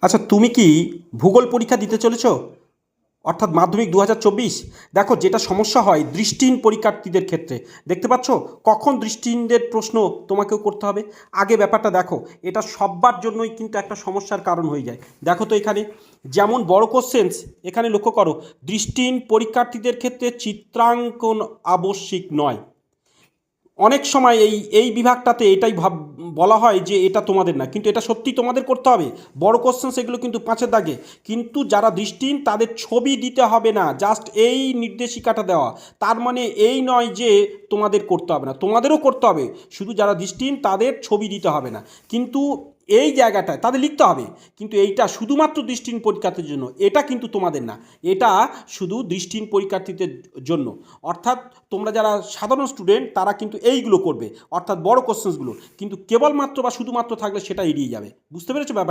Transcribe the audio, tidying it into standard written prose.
আচ্ছা, তুমি কি ভূগোল পরীক্ষা দিতে চলেছো? অর্থাৎ মাধ্যমিক 2024। দেখো, যেটা সমস্যা হয় দৃষ্টিহীন পরীক্ষার্থীদের ক্ষেত্রে, দেখতে পাচ্ছ কখন দৃষ্টিহীনদের প্রশ্ন তোমাকেও করতে হবে। আগে ব্যাপারটা দেখো, এটা সবার জন্যই কিন্তু একটা সমস্যার কারণ হয়ে যায়। দেখো তো এখানে যেমন বড় কোশ্চেন্স, এখানে লক্ষ্য করো, দৃষ্টিহীন পরীক্ষার্থীদের ক্ষেত্রে চিত্রাঙ্কন আবশ্যিক নয়। অনেক সময় এই এই বিভাগটাতে এটাই বলা হয় যে এটা তোমাদের না, কিন্তু এটা সত্যি তোমাদের করতে হবে। বড় কোশ্চেন সেগুলো কিন্তু পাঁচের দাগে। কিন্তু যারা দৃষ্টিহীন তাদের ছবি দিতে হবে না, জাস্ট এই নির্দেশিকাটা দেওয়া। তার মানে এই নয় যে তোমাদের করতে হবে না, তোমাদেরও করতে হবে। শুধু যারা দৃষ্টিহীন তাদের ছবি দিতে হবে না, কিন্তু এই জায়গাটায় তাদের লিখতে হবে। কিন্তু এইটা শুধুমাত্র দৃষ্টিহীন পরীক্ষার্থীর জন্য, এটা কিন্তু তোমাদের না। এটা শুধু দৃষ্টিহীন পরীক্ষার্থীদের জন্য। অর্থাৎ তোমরা যারা সাধারণ স্টুডেন্ট তারা কিন্তু এইগুলো করবে, অর্থাৎ বড় কোশ্চেন্সগুলো। কিন্তু কেবলমাত্র বা শুধুমাত্র থাকলে সেটা এড়িয়ে যাবে। বুঝতে পেরেছো ব্যাপার?